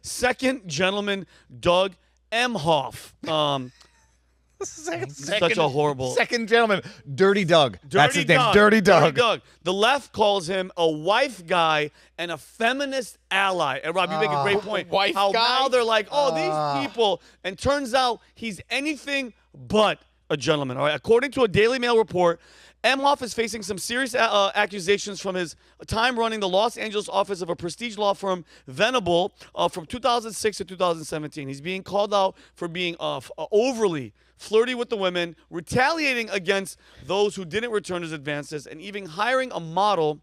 second gentleman Doug Emhoff. Such a horrible. Second gentleman, Dirty Doug. That's his name, Doug. Dirty Doug. Dirty Doug. The left calls him a wife guy and a feminist ally. And Rob, you make a great point. Wife How guy? now they're like, oh, these people. And turns out he's anything but a gentleman. All right. According to a Daily Mail report, Emhoff is facing some serious accusations from his time running the Los Angeles office of a prestige law firm, Venable, from 2006 to 2017. He's being called out for being overly flirty with the women, retaliating against those who didn't return his advances, and even hiring a model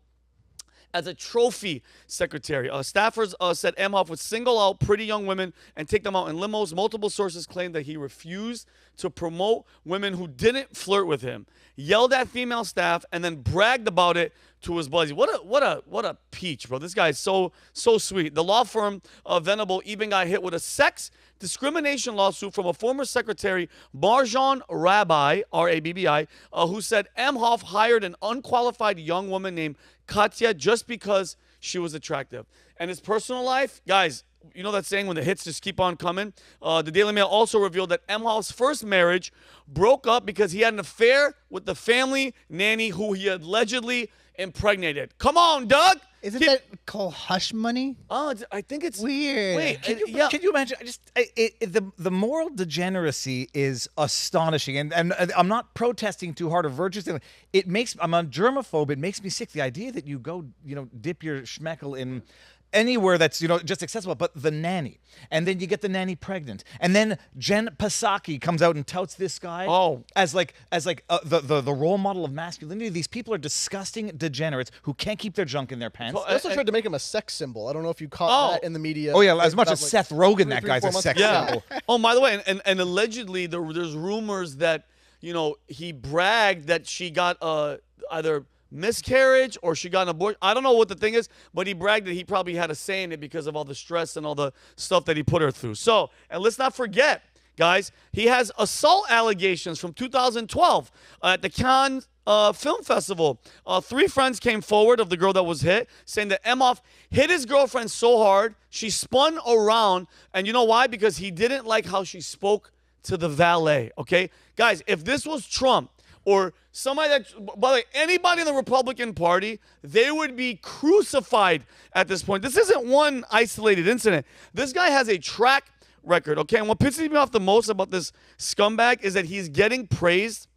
as a trophy secretary. Staffers said Emhoff would single out pretty young women and take them out in limos. Multiple sources claim that he refused to promote women who didn't flirt with him, yelled at female staff, and then bragged about it to his buddies. What a peach, bro. This guy is so sweet. The law firm Venable even got hit with a sex discrimination lawsuit from a former secretary, Marjan Rabbi, R-A-B-B-I, who said Emhoff hired an unqualified young woman named Katya just because she was attractive. And his personal life, guys, you know that saying when the hits just keep on coming? The Daily Mail also revealed that Emhoff's first marriage broke up because he had an affair with the family nanny who he allegedly impregnated. Come on, Doug! Isn't that called hush money? Oh, I think it's weird. Wait, Can you imagine? The moral degeneracy is astonishing, and I'm not protesting too hard or virtuous. I'm a germaphobe. It makes me sick. The idea that you go, dip your schmeckle in anywhere that's just accessible, but the nanny, and then you get the nanny pregnant, and then Jen Psaki comes out and touts this guy as the role model of masculinity. These people are disgusting degenerates who can't keep their junk in their pants. They also tried to make him a sex symbol. I don't know if you caught that in the media. Oh yeah, as much as Seth Rogen, that guy's a sex symbol. Oh, by the way, and allegedly there's rumors that he bragged that she got either miscarriage or she got an abortion. I don't know what the thing is, but he bragged that he probably had a say in it because of all the stress and all the stuff that he put her through. So, and let's not forget, guys, he has assault allegations from 2012 at the Cannes Film Festival. 3 friends came forward of the girl that was hit, saying that Emhoff hit his girlfriend so hard she spun around, and you know why? Because he didn't like how she spoke to the valet. Okay, guys, if this was Trump or somebody that, by the way, anybody in the Republican Party, they would be crucified at this point. This isn't one isolated incident. This guy has a track record, okay? And what pisses me off the most about this scumbag is that he's getting praised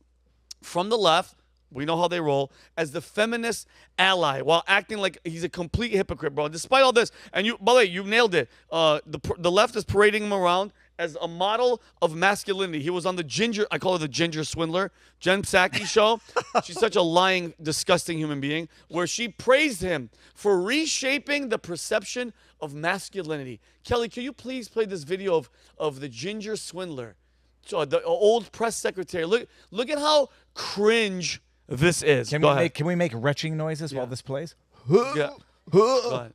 from the left, we know how they roll, as the feminist ally while acting like he's a complete hypocrite, bro. Despite all this, and by the way, you nailed it. The left is parading him around as a model of masculinity. He was on I call her the ginger swindler, Jen Psaki show. She's such a lying, disgusting human being, where she praised him for reshaping the perception of masculinity. Kelly, can you please play this video of the ginger swindler, the old press secretary? Look at how cringe this is. Can we make retching noises while this plays? Yeah. Go ahead.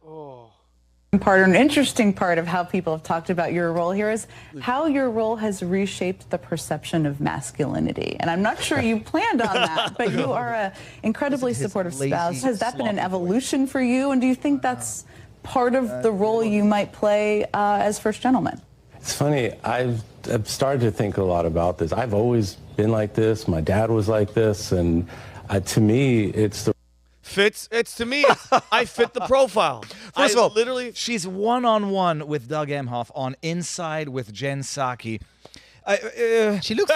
An interesting part of how people have talked about your role here is how your role has reshaped the perception of masculinity. And I'm not sure you planned on that, but you are an incredibly supportive spouse. Has that been an evolution for you? And do you think that's part of the role you might play as first gentleman? It's funny. I've started to think a lot about this. I've always been like this. My dad was like this. And to me, it's the I fit the profile. First of all, literally, she's one-on-one with Doug Emhoff on Inside with Jen Psaki. She looks.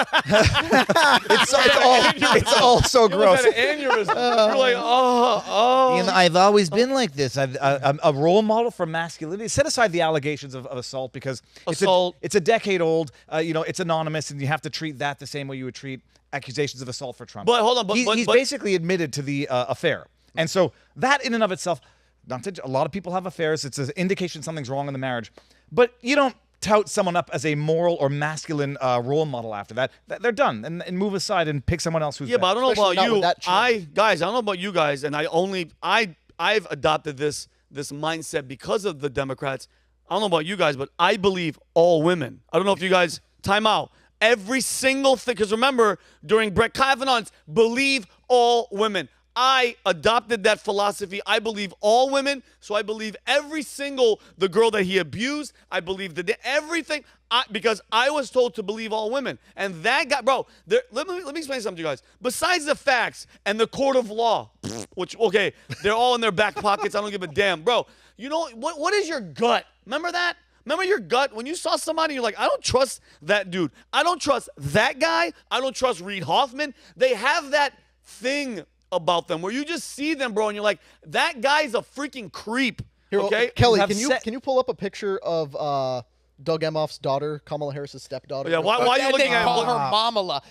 it's all so gross. An aneurysm. You're like, oh. I've always been like this. I'm a role model for masculinity. Set aside the allegations of assault because it's a decade old. It's anonymous, and you have to treat that the same way you would treat accusations of assault for Trump. But hold on, he's basically admitted to the affair, and so that in and of itself, a lot of people have affairs. It's an indication something's wrong in the marriage, but you don't tout someone up as a moral or masculine role model after that. They're done and move aside and pick someone else who's but I don't know about you. I don't know about you guys, and I've adopted this mindset because of the Democrats. I don't know about you guys, but I believe all women. I don't know if you guys time out. Every single thing, because remember, during Brett Kavanaugh's believe all women. I adopted that philosophy. I believe all women, so I believe every single the girl that he abused. I believe everything. Because I was told to believe all women, and that guy, bro. Let me explain something to you guys. Besides the facts and the court of law, which okay, they're all in their back pockets. I don't give a damn, bro. You know what is your gut? Remember that? Remember your gut when you saw somebody, you're like, I don't trust that dude. I don't trust that guy. I don't trust Reid Hoffman. They have that thing about them where you just see them, bro, and you're like, that guy's a freaking creep. Here, Okay, Kelly, can you pull up a picture of Doug Emhoff's daughter, Kamala Harris's stepdaughter? Yeah, why are you looking at call her Mamala?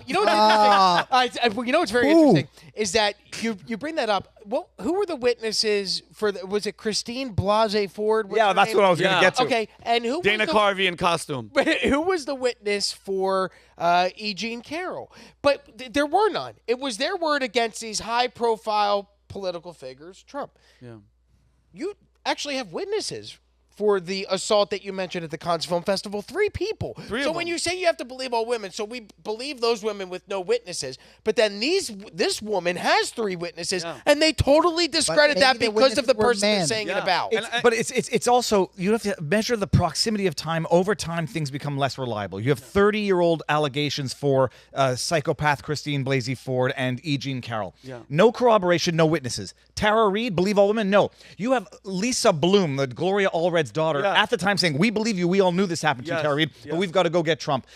You know what's interesting? You know what's very interesting is that you bring that up. Well, who were the witnesses for was it Christine Blasey Ford? Yeah, that's what I was going to get to. Okay, and who Dana was Carvey in costume. who was the witness for E. Jean Carroll? But there were none. It was their word against these high-profile political figures, Trump. Yeah. You actually have witnesses for the assault that you mentioned at the Cannes Film Festival. 3 people. So when you say you have to believe all women, so we believe those women with no witnesses. But then this woman has 3 witnesses, and they totally discredit that because of the person they're saying it about. But it's also, you have to measure the proximity of time. Over time, things become less reliable. You have 30-year-old allegations for psychopath Christine Blasey Ford and E. Jean Carroll. Yeah. No corroboration, no witnesses. Tara Reid, believe all women? No. You have Lisa Bloom, the Gloria Allred's daughter, at the time saying, we believe you, we all knew this happened to you, Tara Reid, but we've got to go get Trump.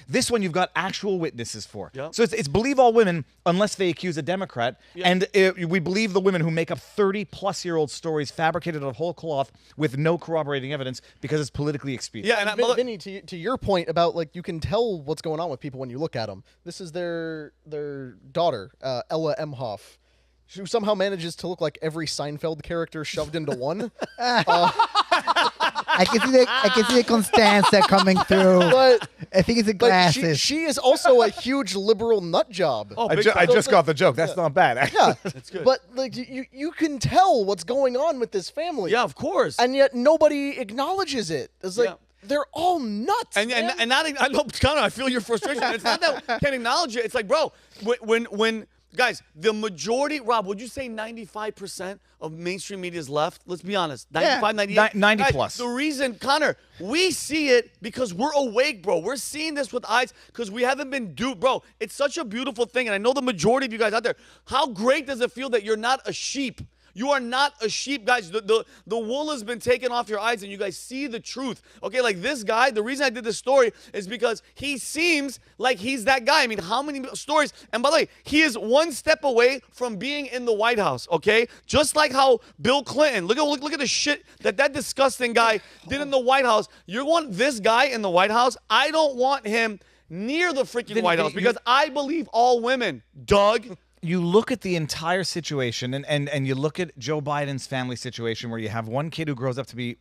This one you've got actual witnesses for. So it's believe all women unless they accuse a Democrat, and we believe the women who make up 30-plus-year-old stories fabricated out of whole cloth with no corroborating evidence because it's politically expedient. Yeah, and Vinny, to your point about, like, you can tell what's going on with people when you look at them. This is their daughter, Ella Emhoff, who somehow manages to look like every Seinfeld character shoved into one. I can see the Constanza coming through. But I think it's the glasses. she is also a huge liberal nut job. Oh, I just got the joke. That's not bad. Yeah, that's good. But like you can tell what's going on with this family. Yeah, of course. And yet nobody acknowledges it. It's like they're all nuts. And not, I know, Connor, I feel your frustration. It's not that I can't acknowledge it. It's like, bro, when guys, the majority, Rob, would you say 95% of mainstream media is left? Let's be honest. 95, 98? 90 guys, plus. The reason, Connor, we see it because we're awake, bro. We're seeing this with eyes because we haven't been duped. Bro, it's such a beautiful thing. And I know the majority of you guys out there, how great does it feel that you're not a sheep? You are not a sheep, guys. The wool has been taken off your eyes and you guys see the truth. Okay, like this guy, the reason I did this story is because he seems like he's that guy. I mean, how many stories? And by the way, he is one step away from being in the White House, okay? Just like how Bill Clinton, look at the shit that disgusting guy did in the White House. You want this guy in the White House? I don't want him near the freaking White House because I believe all women, Doug. You look at the entire situation and you look at Joe Biden's family situation where you have one kid who grows up to be,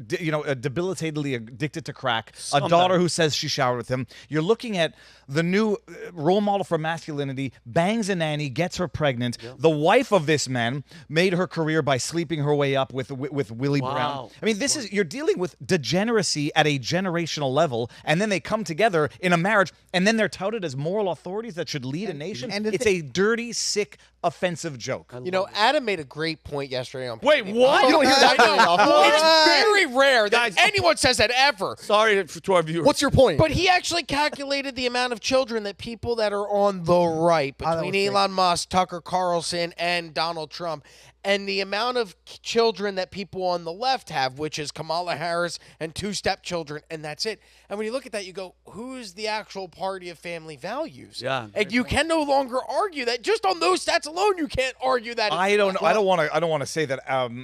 debilitatedly addicted to crack, a daughter who says she showered with him. You're looking at the new role model for masculinity, bangs a nanny, gets her pregnant. The wife of this man made her career by sleeping her way up with Willie Brown. I mean, you're dealing with degeneracy at a generational level, and then they come together in a marriage, and then they're touted as moral authorities that should lead a nation. And it's a dirty, sick, offensive joke. Adam made a great point yesterday on. Wait, what? You don't hear that very often. It's very rare that anyone says that ever. Sorry to our viewers. What's your point? But he actually calculated the amount of children that people that are on the right, between Elon Musk, Tucker Carlson, and Donald Trump, and the amount of children that people on the left have, which is Kamala Harris and 2 stepchildren, and that's it. And when you look at that, you go, who's the actual party of family values? Yeah. And you can no longer argue that. Just on those stats alone, you can't argue that. I don't want to say that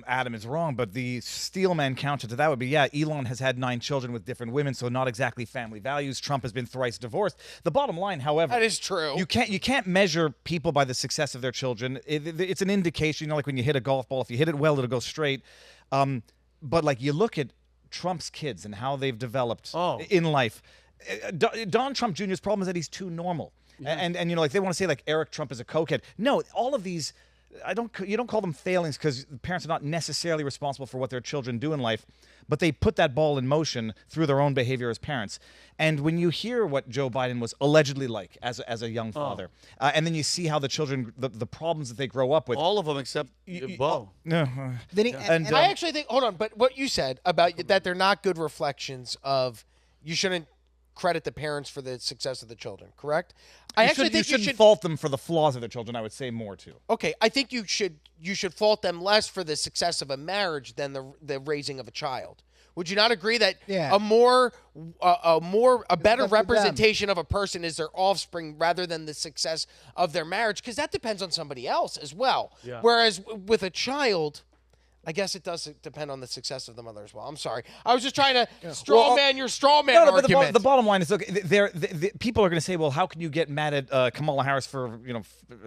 Adam is wrong, but the Steelman counter to that would be, Elon has had 9 children with different women, so not exactly family values. Trump has been thrice divorced. The bottom line, however, that is true. You can't measure people by the success of their children. It's an indication, like when you hit a golf ball, if you hit it well, it'll go straight. But like you look at Trump's kids and how they've developed in life. Donald Trump Jr.'s problem is that he's too normal. And like they want to say like Eric Trump is a cokehead. No, all of these you don't call them failings because parents are not necessarily responsible for what their children do in life, but they put that ball in motion through their own behavior as parents. And when you hear what Joe Biden was allegedly like as a young father, and then you see how the children, the problems that they grow up with, all of them except Bo. no, And I actually think, hold on, but what you said about that they're not good reflections of, you shouldn't credit the parents for the success of the children, correct? I actually think you shouldn't fault them for the flaws of their children. I would say more too. Okay, I think you should fault them less for the success of a marriage than the raising of a child. Would you not agree that a better representation of a person is their offspring rather than the success of their marriage? Because that depends on somebody else as well. Yeah. Whereas with a child, I guess it does depend on the success of the mother as well. I'm sorry. I was just trying to straw man your straw man argument. But the bottom line is, look, people are going to say, well, how can you get mad at Kamala Harris for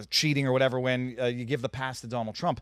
cheating or whatever when you give the pass to Donald Trump?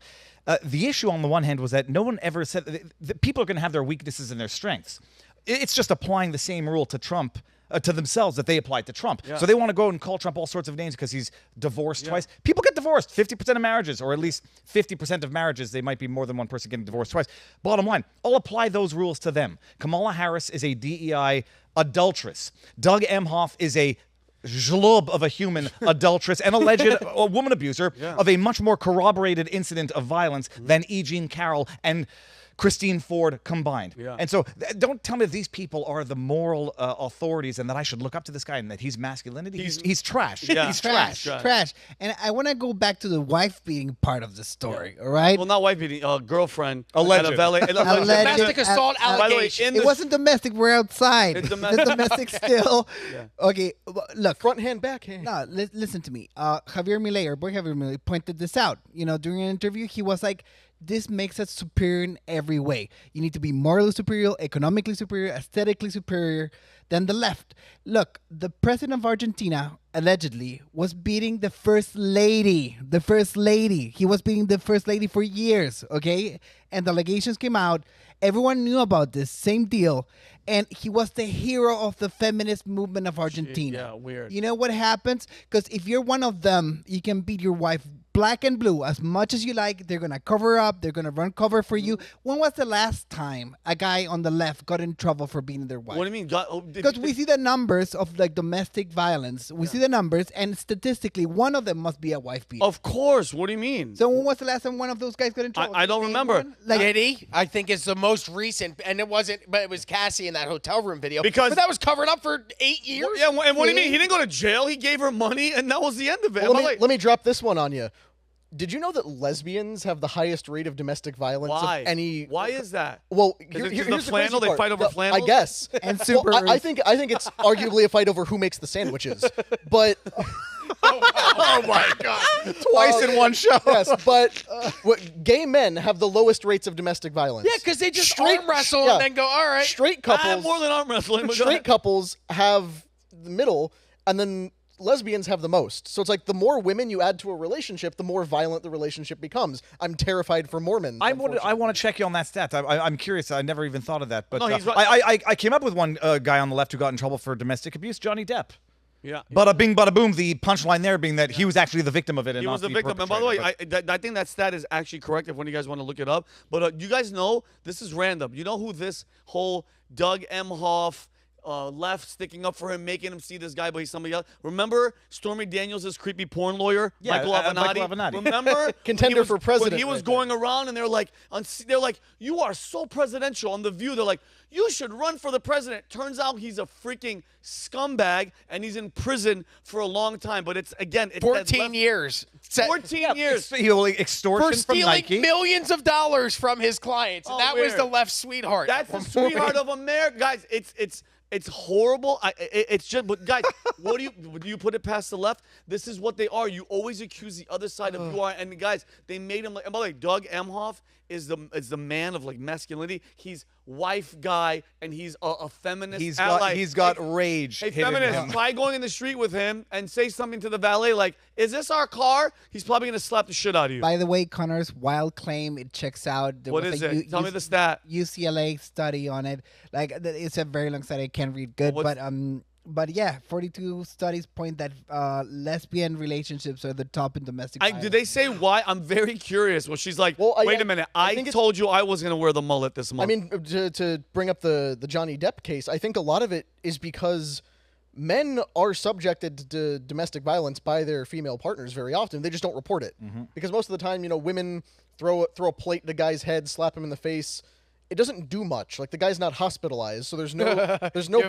The issue on the one hand was that no one ever said that people are going to have their weaknesses and their strengths. It's just applying the same rule to Trump. To themselves that they applied to Trump. Yeah. So they want to go and call Trump all sorts of names because he's divorced twice. People get divorced 50% of marriages, or at least 50% of marriages. They might be more than one person getting divorced twice. Bottom line, I'll apply those rules to them. Kamala Harris is a DEI adulteress. Doug Emhoff is a zhlub of a human adulteress and alleged woman abuser of a much more corroborated incident of violence than E. Jean Carroll and Christine Ford combined. Yeah. And so don't tell me that these people are the moral authorities and that I should look up to this guy and that he's masculinity. He's trash. Yeah. He's trash. And I want to go back to the wife beating part of the story, all right? Well, not wife beating, girlfriend. Alleged. Domestic assault allegation. It wasn't domestic. We're outside. It's domestic still. Okay, look. Front hand, back hand. No, listen to me. Javier Milei, our boy Javier Milei, pointed this out. During an interview, he was like, this makes us superior in every way. You need to be morally superior, economically superior, aesthetically superior than the left. Look, the president of Argentina allegedly was beating the first lady. The first lady. He was beating the first lady for years, okay? And the allegations came out. Everyone knew about this. Same deal. And he was the hero of the feminist movement of Argentina. Yeah, weird. You know what happens? Because if you're one of them, you can beat your wife black and blue as much as you like. They're going to cover up. They're going to run cover for you. When was the last time a guy on the left got in trouble for beating their wife? What do you mean? Because we see the numbers of domestic violence. We see the numbers, and statistically, one of them must be a wife beater. Of course. What do you mean? So when was the last time one of those guys got in trouble? I don't remember. Did he? I think it's the most recent, and it wasn't, but it was Cassie in that hotel room video. But that was covered up for 8 years. Yeah, and what do you mean? He didn't go to jail. He gave her money, and that was the end of it. Well, let me drop this one on you. Did you know that lesbians have the highest rate of domestic violence of any? Why is that? Well, here's the flannel. They fight over flannel. I guess. And super. Well, I think it's arguably a fight over who makes the sandwiches. But Oh my God! Twice in one show. Yes, but gay men have the lowest rates of domestic violence. Yeah, because they just arm wrestle and then go, all right. Straight couples. More than arm wrestling. Straight couples have the middle, and then lesbians have the most. So it's like the more women you add to a relationship, the more violent the relationship becomes. I'm terrified for Mormons. I want to check you on that stat. I'm curious. I never even thought of that. But no, he's right. I came up with one guy on the left who got in trouble for domestic abuse, Johnny Depp. Yeah. Bada bing, bada boom. The punchline there being that he was actually the victim of it. And he was the victim. And by the way, I think that stat is actually correct if one of you guys want to look it up. But you guys know, this is random. You know who this whole Doug Emhoff left sticking up for him, making him see this guy, but he's somebody else. Remember Stormy Daniels' creepy porn lawyer, Michael Avenatti? Remember? Contender for president. When he was going around and they're like, you are so presidential on The View. They're like, you should run for the president. Turns out he's a freaking scumbag and he's in prison for a long time. But it's 14 years. 14 years. Extortion for stealing from Nike. millions of dollars from his clients. And that was the left sweetheart. That's the sweetheart of America. Guys, it's horrible. It's just, but guys, do you put it past the left? This is what they are. You always accuse the other side of who are. And guys, they made him like. And by the way, Doug Emhoff is the man of like masculinity. He's wife guy, and he's a feminist. He's got rage. Hey, feminist, try going in the street with him and say something to the valet like, "Is this our car?" He's probably gonna slap the shit out of you. By the way, Connor's wild claim, it checks out. What is it? Tell me the stat. UCLA study on it. Like, it's a very long study. I can't read good, but But yeah, 42 studies point that lesbian relationships are the top in domestic violence. Did they say why? I'm very curious. Well, she's like, Well, wait a minute. I think told you I was going to wear the mullet this month. I mean, to bring up the Johnny Depp case, I think a lot of it is because men are subjected to domestic violence by their female partners very often. They just don't report it because most of the time, women throw a plate at a guy's head, slap him in the face. It doesn't do much. Like, the guy's not hospitalized, so there's no You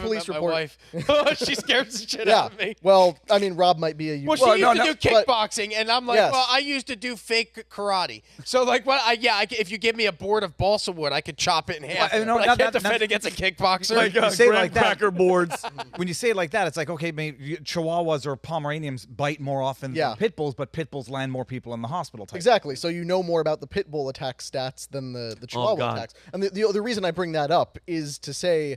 police haven't met report. my wife. She scares the shit out of me. Well, I mean, Rob might be a. Well, she used to do kickboxing, and I'm like, Yes. well, I used to do fake karate. So, like, if you give me a board of balsa wood, I could chop it in half. Well, no, but I not can't that- defend against a kickboxer. like you say it like that. cracker boards. When you say it like that, it's like, okay, maybe Chihuahuas or Pomeranians bite more often than pit bulls, but pit bulls land more people in the hospital. Type. Exactly. So you know more about the pit bull attack stats than the Chihuahua God. attacks. And the reason I bring that up is to say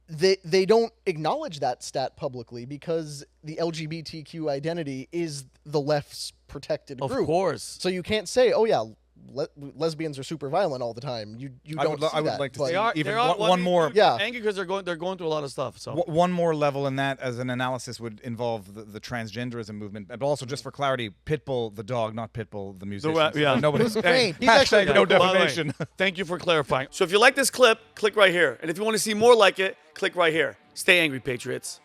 they don't acknowledge that stat publicly because the LGBTQ identity is the left's protected Of group. course. So you can't say, oh yeah, lesbians are super violent all the time. You I don't. would, see I would that, like to but- see even They are- one more. Yeah. Angry because they're going through a lot of stuff. So One more level in that as an analysis would involve the transgenderism movement, but also just for clarity, Pitbull the dog, not Pitbull the musician. yeah. Nobody's great. He's actually hashtag no great. By the way, defamation. thank you for clarifying. So if you like this clip, click right here. And if you want to see more like it, click right here. Stay angry, Patriots.